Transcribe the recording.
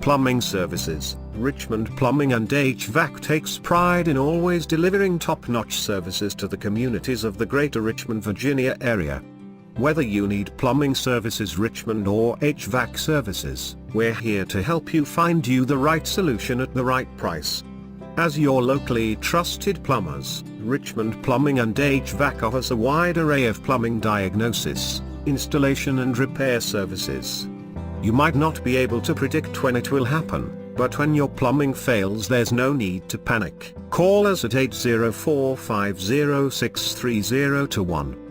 Plumbing Services. Richmond Plumbing and HVAC takes pride in always delivering top-notch services to the communities of the Greater Richmond, Virginia area. Whether you need plumbing services Richmond or HVAC services, we're here to help you find you the right solution at the right price. As your locally trusted plumbers, Richmond Plumbing and HVAC offers a wide array of plumbing diagnosis, installation and repair services. You might not be able to predict when it will happen, but when your plumbing fails there's no need to panic. Call us at 804-506-3021.